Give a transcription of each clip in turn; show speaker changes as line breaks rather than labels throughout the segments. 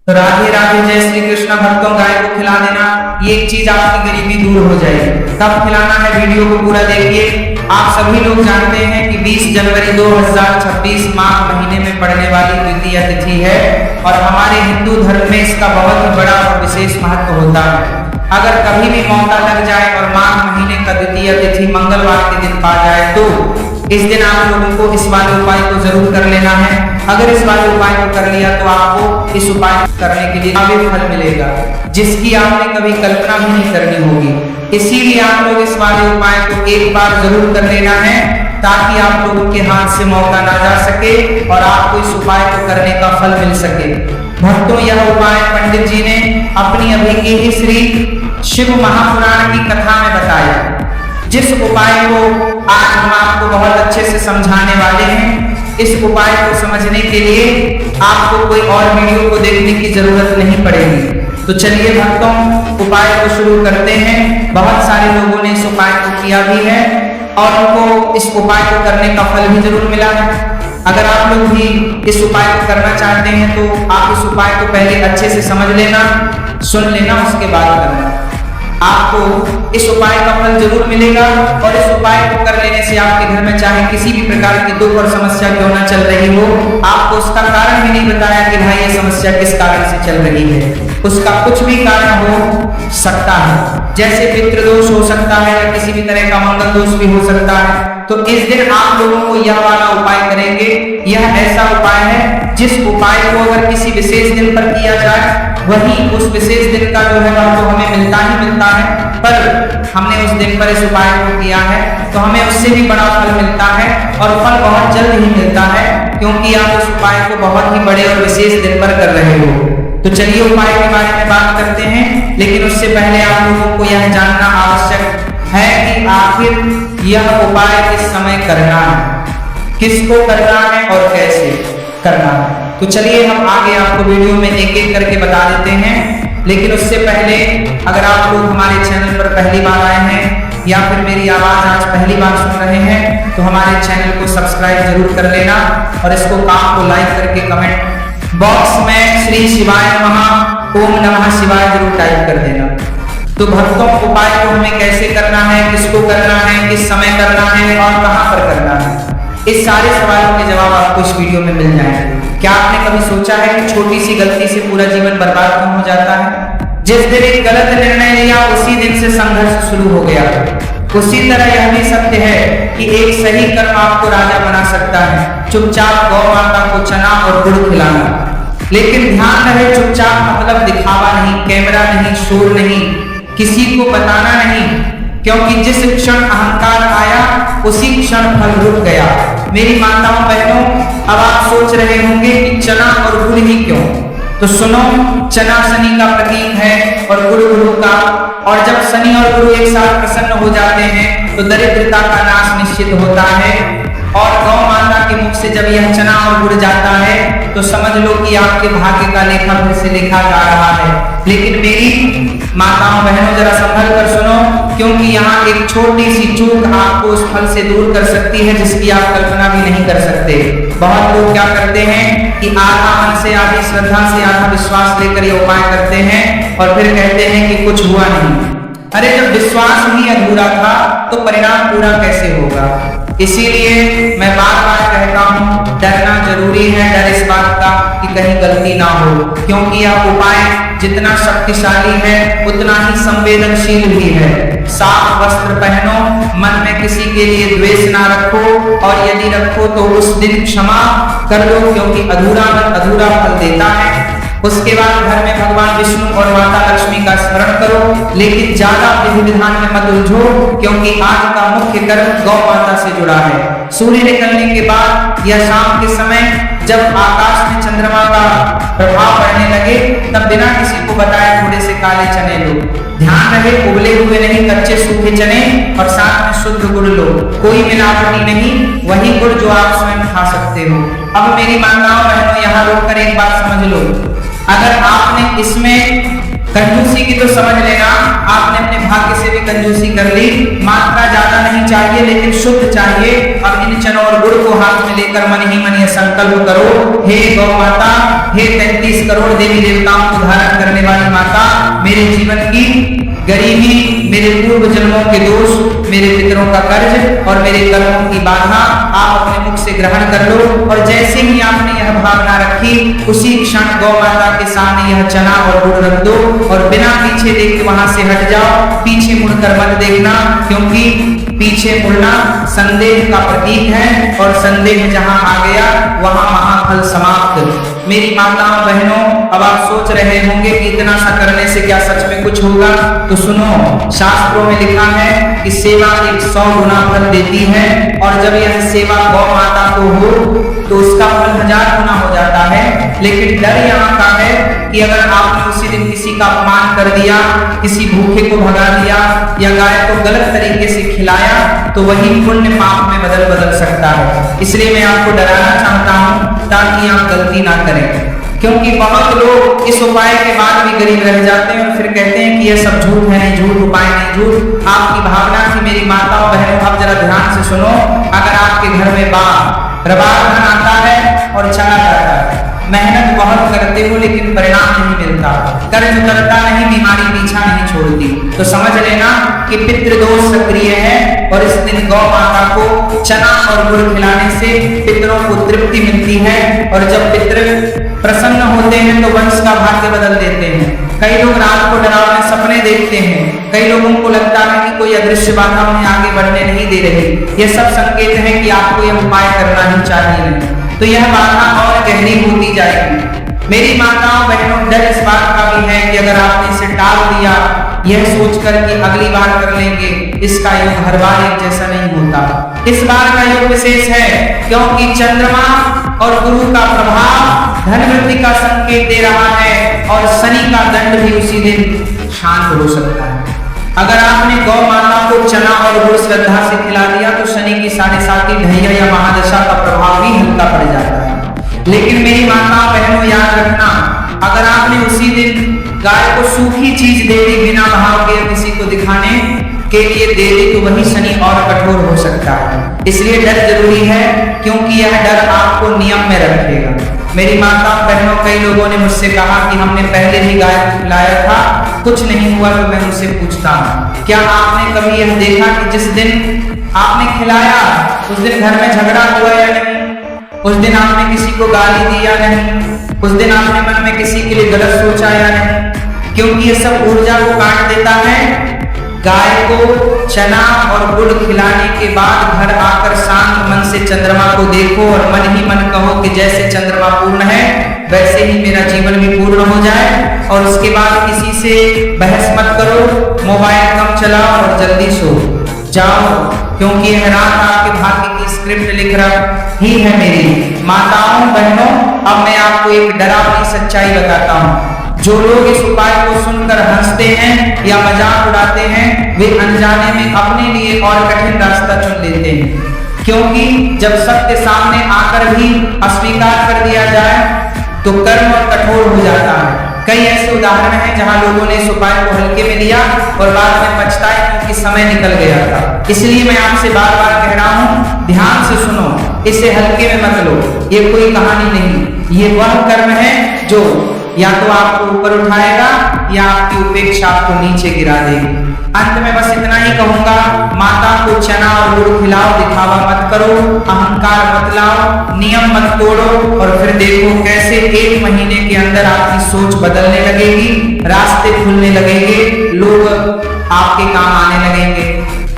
तो राधे राधे, जय श्री कृष्ण। भक्तों, गाय को खिला देना, ये एक चीज आपकी गरीबी दूर हो जाएगी। कब खिलाना है, वीडियो को पूरा देखिए। आप सभी लोग जानते हैं कि 20 जनवरी 2026 माघ महीने में पड़ने वाली द्वितीय तिथि है और हमारे हिंदू धर्म में इसका बहुत ही बड़ा और विशेष महत्व होता है। अगर कभी भी मौका लग जाए और माघ महीने का द्वितीय तिथि मंगलवार के दिन पा जाए तो इस दिन आप लोगों को इस वाले उपाय को जरूर कर लेना है। अगर इस वाले उपाय को कर लिया तो आपको इस उपाय करने के लिए काफी फल मिलेगा, जिसकी आपने कभी कल्पना भी नहीं करनी होगी। इसीलिए आप लोग इस वाले उपाय को एक बार जरूर कर लेना है, ताकि आप लोगों के हाथ से मौका ना जा सके और आपको इस उपाय को करने का फल मिल सके। भक्तों, यह उपाय पंडित जी ने अपनी अभी की ही श्री शिव महापुराण की कथा में बताया, जिस उपाय को आज हम आपको बहुत अच्छे से समझाने वाले हैं। इस उपाय को समझने के लिए आपको कोई और वीडियो को देखने की जरूरत नहीं पड़ेगी। तो चलिए भक्तों, उपाय को शुरू करते हैं। बहुत सारे लोगों ने इस उपाय को किया भी है और उनको इस उपाय को करने का फल भी जरूर मिला है। अगर आप लोग भी इस उपाय को करना चाहते हैं तो आप इस उपाय को पहले अच्छे से समझ लेना, सुन लेना, उसके बाद करना। आपको इस उपाय का फल जरूर मिलेगा और इस उपाय को कर लेने से आपके घर में चाहे किसी भी प्रकार की दुख और समस्या क्यों ना चल रही हो, आपको उसका कारण भी नहीं बताया कि भाई ये समस्या किस कारण से चल रही है। उसका कुछ भी कारण हो सकता है, जैसे पितृदोष हो सकता है या किसी भी तरह का मंगल दोष भी हो सकता है। तो इस दिन आप लोगों को यह वाला उपाय करेंगे। यह ऐसा उपाय है जिस उपाय को अगर किसी विशेष दिन पर किया जाए, वही उस विशेष दिन का जो है वो हमें मिलता ही मिलता है। पर हमने उस दिन पर इस उपाय को किया है तो हमें उससे भी बड़ा फल मिलता है और फल बहुत जल्द ही मिलता है, क्योंकि आप उस उपाय को बहुत ही बड़े और विशेष दिन पर कर रहे हो। तो चलिए उपाय के बारे में बात करते हैं, लेकिन उससे पहले आप लोगों को यह जानना आवश्यक है कि आखिर यह उपाय किस समय करना है, किसको करना है और कैसे करना है। तो चलिए हम आगे आपको वीडियो में एक एक करके बता देते हैं। लेकिन उससे पहले अगर आप लोग हमारे चैनल पर पहली बार आए हैं या फिर मेरी आवाज आज पहली बार सुन रहे हैं तो हमारे चैनल को सब्सक्राइब जरूर कर लेना और इसको काम को लाइक करके कमेंट बॉक्स में श्री शिवाय नमः, ओम नमः शिवाय जरूर टाइप कर देना। तो भक्तों, उपाय को हमें कैसे करना है, किसको करना है, किस समय करना है और कहां पर करना है, इस सारे सवालों के जवाब आपको इस वीडियो में मिल जाएंगे। क्या आपने कभी सोचा है कि छोटी सी गलती से पूरा जीवन बर्बाद क्यों हो जाता है? जिस दिन एक गलत निर्णय लिया उसी दिन से संघर्ष शुरू हो गया। उसी तरह यह भी सत्य है कि एक सही कर्म आपको राजा बना सकता है। चुपचाप गौ माता को चना और गुड़ खिलाना। लेकिन ध्यान रहे, चुपचाप मतलब दिखावा नहीं, कैमरा नहीं, शोर नहीं, किसी को बताना नहीं, क्योंकि जिस क्षण अहंकार आया उसी क्षण फल रुक गया। मेरी माताओं बहनों, अब आप सोच रहे होंगे कि चना और गुड़ ही क्यों? तो सुनो, चना शनि का प्रतीक है और गुड़ गुरु का, और जब शनि और गुरु एक साथ प्रसन्न हो जाते हैं तो दरिद्रता का नाश निश्चित होता है। और गौ माता के मुख से जब यह चना और गुड़ जाता है तो समझ लो कि आपके भाग्य का लेखा फिर से लिखा जा रहा है। लेकिन मेरी माताओं बहनों, जरा संभल कर सुनो, क्योंकि यहाँ एक छोटी सी चूक आपको उस फल से दूर कर सकती है जिसकी आप कल्पना भी नहीं कर सकते। बहुत लोग क्या करते हैं कि आधा मन से, आधी श्रद्धा से, आधा विश्वास लेकर ये उपाय करते हैं और फिर कहते हैं कि कुछ हुआ नहीं। अरे जब विश्वास ही अधूरा था तो परिणाम पूरा कैसे होगा? इसीलिए मैं बार बार कहता हूँ, डरना जरूरी है। डर इस बात का कि कहीं गलती ना हो, क्योंकि यह उपाय जितना शक्तिशाली है उतना ही संवेदनशील भी है। साफ वस्त्र पहनो, मन में किसी के लिए द्वेष ना रखो, और यदि रखो तो उस दिन क्षमा कर लो, क्योंकि अधूरा मन अधूरा फल देता है। उसके बाद घर में भगवान विष्णु और माता लक्ष्मी का स्मरण करो, लेकिन ज्यादा विधि विधान में मत उलझो, क्योंकि आज का मुख्य कर्म गौ माता से जुड़ा है। सूर्य निकलने के बाद या शाम के समय जब आकाश में चंद्रमा का प्रभाव पड़ने लगे, तब बिना किसी को बताए थोड़े से काले चने लो। ध्यान रहे, उबले हुए नहीं, कच्चे सूखे चने, और साथ में शुद्ध गुड़ लो, कोई मिलावटी नहीं, वही गुड़ जो आप स्वयं खा सकते हो। अब मेरी माताओं बहनों, यहाँ रोककर एक बात समझ लो, अगर आपने इसमें कंजूसी की तो समझ लेना, आपने अपने भाग्य से भी कंजूसी कर ली। मात्रा ज्यादा नहीं चाहिए लेकिन शुद्ध चाहिए। अब इन चनों और गुड़ को हाथ में लेकर मन ही मन ये संकल्प करो, हे गौ माता, हे 33 करोड़ देवी देवताओं को धारण करने वाली माता, मेरे जीवन की गरीबी, मेरे पूर्व जन्मों के दोष, मेरे पितरों का कर्ज और मेरे कर्मों की बाधा आप अपने मुख से ग्रहण कर लो। और जैसे ही आपने यह भावना रखी, उसी क्षण गौ माता के सामने यह चना और गुड़ रख दो और बिना पीछे देखे वहां से हट जाओ। पीछे मुड़कर मत देखना, क्योंकि पीछे मुड़ना संदेह का प्रतीक है और संदेह जहां आ गया वहां महाफल समाप्त। मेरी माताओं बहनों, अब आप सोच रहे होंगे कि इतना सा करने से क्या सच में कुछ होगा? तो सुनो, शास्त्रों में लिखा है कि सेवा 100 गुना फल देती है और जब यह सेवा गौ माता को हो तो उसका फल 1000 गुना हो जाता है। लेकिन डर यहाँ का है कि अगर आपने उसी दिन किसी का अपमान कर दिया, किसी भूखे को भगा दिया या गाय को गलत तरीके से खिलाया तो वही पुण्य पाप में बदल सकता है। इसलिए मैं आपको डराना चाहता हूँ ताकि आप गलती ना करें, क्योंकि बहुत लोग इस उपाय के बाद भी गरीब रह जाते हैं और फिर कहते हैं कि यह सब झूठ है, नहीं झूठ, उपाय नहीं झूठ। आपकी भावना थी मेरी माताओं बहनों, अब जरा ध्यान से सुनो। अगर आपके घर में रबाब धन आता है और चला जाता है, मेहनत बहुत करते हो लेकिन परिणाम नहीं मिलता, कर्ज उतरता नहीं, बीमारी पीछा नहीं छोड़ती, तो समझ लेना कि पितृदोष सक्रिय है। और इस दिन गौ माता को चना और गुड़ खिलाने से पितरों को तृप्ति मिलती है और जब पितृ प्रसन्न होते हैं तो वंश का भाग्य बदल देते हैं। कई लोग रात को डरावने सपने देखते हैं, कई लोगों को लगता है कि कोई अदृश्य बाधा उन्हें आगे बढ़ने नहीं दे रही। यह सब संकेत है कि आपको यह उपाय करना ही चाहिए, तो यह बाधा और गहरी होती जाएगी। मेरी माताओं बहनों, डर इस बात का भी है कि अगर आपने इसे टाल दिया यह सोचकर कि अगली बार कर लेंगे, इसका योग हर बार एक जैसा नहीं होता। इस बार का योग विशेष है क्योंकि चंद्रमा और गुरु का प्रभाव धन वृद्धि का संकेत दे रहा है और शनि का दंड भी उसी दिन शांत हो सकता है। अगर आपने गौ माता को चना और गुड़ श्रद्धा से खिला दिया तो शनि की 7.5 ढैया या महादशा का प्रभाव भी हल्का पड़ जाता है। लेकिन मेरी माताओं बहनों, याद रखना, अगर आपने उसी दिन गाय को सूखी चीज दे दी बिना भाव के किसी को दिखाने के लिए दे दी तो वही शनि और कठोर हो सकता है। इसलिए डर जरूरी है क्योंकि यह डर आपको नियम में रखेगा। मेरी माताओं बहनों, कई लोगों ने मुझसे कहा कि हमने पहले भी गाय को खिलाया था, कुछ नहीं हुआ, तो मैं उनसे पूछता हूँ, क्या आपने कभी यह देखा कि जिस दिन आपने खिलाया उस दिन घर में झगड़ा हुआ या नहीं? उस दिन आपने किसी को गाली दी या नहीं? उस दिन आपने मन में किसी के लिए गलत सोचा या नहीं? क्योंकि ये सब ऊर्जा को काट देता है। गाय को चना और गुड़ खिलाने के बाद घर आकर शांत मन से चंद्रमा को देखो और मन ही मन कहो कि जैसे चंद्रमा पूर्ण है वैसे ही मेरा जीवन भी पूर्ण हो जाए। और उसके बाद किसी से बहस मत करो, मोबाइल कम चलाओ और जल्दी सो जाओ, क्योंकि यह रात आपके भाग्य की स्क्रिप्ट लिख रहा ही है। मेरी माताओं बहनों, अब मैं आपको एक डरावनी सच्चाई बताता हूँ। जो लोग इस उपाय को सुनकर हंसते हैं या मजाक उड़ाते हैं वे अनजाने में अपने लिए और कठिन रास्ता चुन लेते हैं, क्योंकि जब सत्य सामने आकर भी अस्वीकार कर दिया जाए तो कर्म और कठोर हो जाता है। कई ऐसे उदाहरण हैं जहां लोगों ने इस उपाय को हल्के में लिया और बाद में पछताए क्योंकि समय निकल गया था। इसलिए मैं आपसे बार बार कह रहा हूं, ध्यान से सुनो, इसे हल्के में मत लो। ये कोई कहानी नहीं, ये वह कर्म है जो या तो आपको ऊपर उठाएगा या आपकी उपेक्षा आपको नीचे गिरा देगी। अंत में बस इतना ही कहूंगा, माता को चना और गुड़ खिलाओ, दिखावा मत करो, अहंकार मत लाओ, नियम मत तोड़ो और फिर देखो कैसे 1 महीने के अंदर आपकी सोच बदलने लगेगी, रास्ते खुलने लगेंगे, लोग आपके काम आने लगेंगे,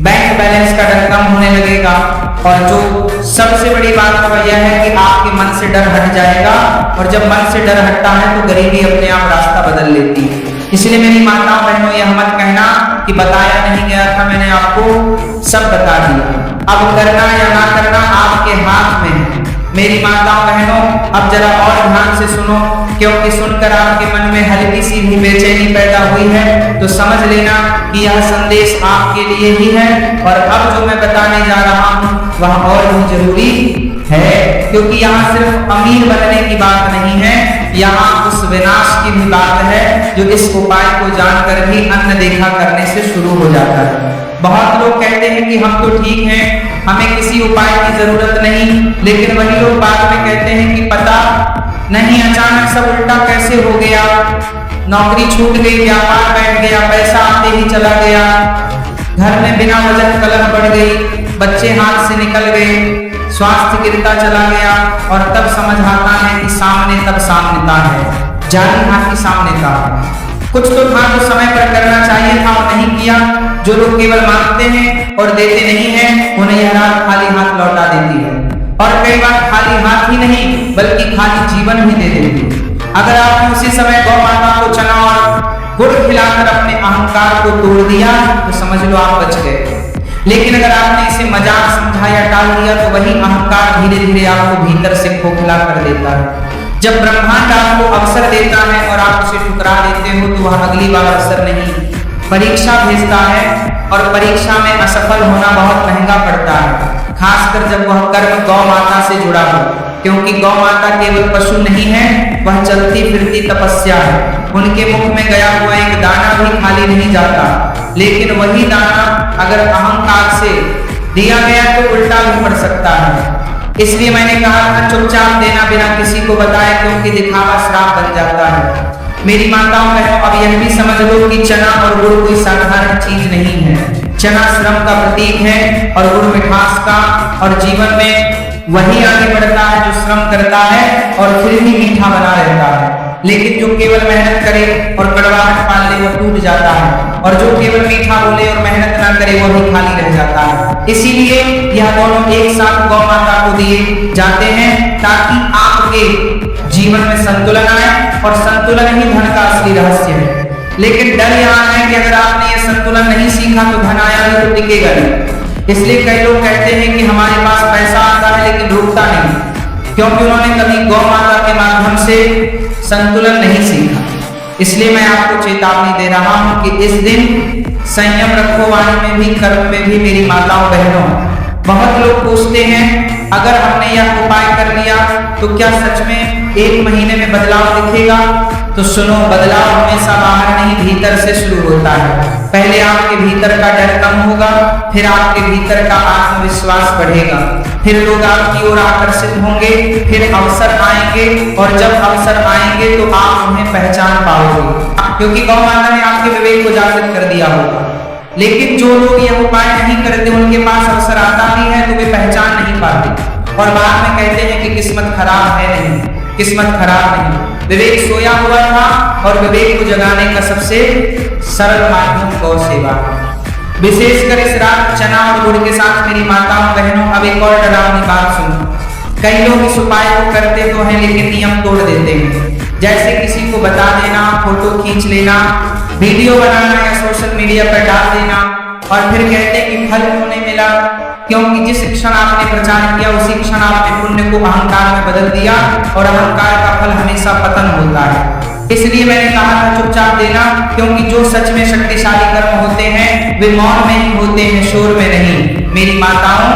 बैंक बैलेंस का डर कम होने लगेगा और जो सबसे बड़ी बात तो यह है कि आपके मन से डर हट जाएगा और जब मन से डर हटता है तो गरीबी अपने आप रास्ता बदल लेती है। इसलिए मेरी माताओं बहनों, यह मत कहना कि बताया नहीं गया था, मैंने आपको सब बता दिया। अब करना या ना करना आपके हाथ में है। मेरी माताओं बहनों, अब जरा और ध्यान से सुनो, क्योंकि सुनकर आपके मन में हल्की सी भी बेचैनी पैदा हुई है तो समझ लेना कि यह संदेश आपके लिए ही है और अब जो मैं बताने जा रहा हूँ वह और भी जरूरी है, क्योंकि यहाँ सिर्फ अमीर बनने की बात नहीं है, यहाँ उस विनाश की भी बात है जो इस उपाय को जानकर भी अनदेखा करने से शुरू हो जाता है। बहुत लोग कहते हैं कि हम तो ठीक हैं, हमें किसी उपाय की जरूरत नहीं, लेकिन वही लोग बाद में कहते हैं कि पता नहीं अचानक सब उल्टा कैसे हो गया, नौकरी छूट गई, व्यापार बैठ गया, पैसा आते ही चला गया, घर में बिना वजह कलह बढ़ गई, बच्चे हाथ से निकल गए, स्वास्थ्य गिरता चला गया, और तब समझ आता है कि सामने तब सामनेता है, जानी हाथी सामनेता है। कुछ तो था जो समय पर करना चाहिए था और नहीं किया। जो लोग केवल मांगते हैं और देते नहीं हैं, उन्हें यह रात खाली हाथ लौटा देती है, और कई बार खाली हाथ ही नहीं बल्कि खाली जीवन भी दे देती है। अगर आपने उसी समय गौ माता को चना और गुड़ खिलाकर अपने अहंकार को तोड़ दिया तो समझ लो आप बच गए, लेकिन अगर आपने इसे मजाक समझा या टाल दिया तो वही अहंकार धीरे धीरे आपको भीतर से खोखला कर देता है। जब ब्रह्मांड आपको अवसर देता है और आप उसे ठुकरा देते हो तो वह अगली बार अवसर नहीं, परीक्षा भेजता है, और परीक्षा में असफल होना बहुत महंगा पड़ता है, खासकर जब वह कर्म गौ माता से जुड़ा हो, क्योंकि गौ माता केवल पशु नहीं है, वह चलती फिरती तपस्या है। उनके मुख में गया हुआ एक दाना भी खाली नहीं जाता, लेकिन वही दाना अगर अहंकार से दिया गया तो उल्टा भी पड़ सकता है। इसलिए मैंने कहा था चुपचाप देना बिना किसी को बताए, क्योंकि दिखावा श्राप बन जाता है। मेरी माताओं बहनों, अब यह भी समझ लो कि चना और गुड़ कोई साधारण चीज नहीं है। चना श्रम का प्रतीक है और गुड़ मिठास का, और जीवन में वही आगे बढ़ता है जो श्रम करता है और फिर भी मीठा बना रहता है, लेकिन जो केवल मेहनत करे और कड़वाहट पाल ले वो टूट जाता है, और जो केवल मीठा बोले और मेहनत ना करे वो भी खाली रह जाता है। इसीलिए यह दोनों एक साथ गौ माता को दिए जाते हैं ताकि आपके जीवन में संतुलन आए, और संतुलन ही धन का असली रहस्य है। लेकिन डर यहाँ है कि अगर आपने ये संतुलन नहीं सीखा तो धन आया भी तो टिकेगा नहीं। इसलिए कई लोग कहते हैं कि हमारे पास पैसा आता है लेकिन रुकता नहीं, क्योंकि उन्होंने कभी गौ माता के माध्यम से संतुलन नहीं सीखा। इसलिए मैं आपको चेतावनी दे रहा हूं कि इस दिन संयम रखो, वाणी में भी कर्म में भी मेरी माताओं बहनों। बहुत लोग पूछते हैं अगर हमने यह उपाय कर लिया तो क्या सच में 1 महीने में बदलाव दिखेगा? तो सुनो, बदलाव हमेशा बाहर नहीं भीतर से शुरू होता है। पहले आपके भीतर का डर कम होगा, फिर आपके भीतर का आत्मविश्वास बढ़ेगा, फिर लोग आपकी ओर आकर्षित होंगे, फिर अवसर आएंगे, और जब अवसर आएंगे तो आप उन्हें पहचान पाओगे, क्योंकि गौ माता ने आपके विवेक को जागृत कर दिया होगा। लेकिन जो लोग यह उपाय नहीं करते, उनके पास अवसर आता भी है तो वे पहचान नहीं पाते, और बाद में कहते हैं कि किस्मत खराब है। नहीं, किस्मत खराब नहीं, विवेक सोया हुआ था, और विवेक को जगाने का सबसे सरल माध्यम गौ सेवा है। विशेषकर इस रात चना और गुड़ के साथ मेरी माताओं बहनों, अब एक और डरावनी बात सुनो। कई लोग इस उपाय को करते तो हैं लेकिन नियम तोड़ देते हैं, जैसे किसी को बता देना, फोटो खींच लेना, वीडियो बनाना या सोशल मीडिया पर डाल देना, और फिर कहते हैं कि फल क्यों नहीं मिला, क्योंकि जिस क्षण आपने प्रचार किया उसी क्षण आपने पुण्य को अहंकार में बदल दिया, और अहंकार का फल हमेशा पतन होता है। इसलिए मैंने कहा था चुपचाप देना, क्योंकि जो सच में शक्तिशाली कर्म होते हैं वे मौन में ही होते हैं, शोर में नहीं। मेरी माताओं,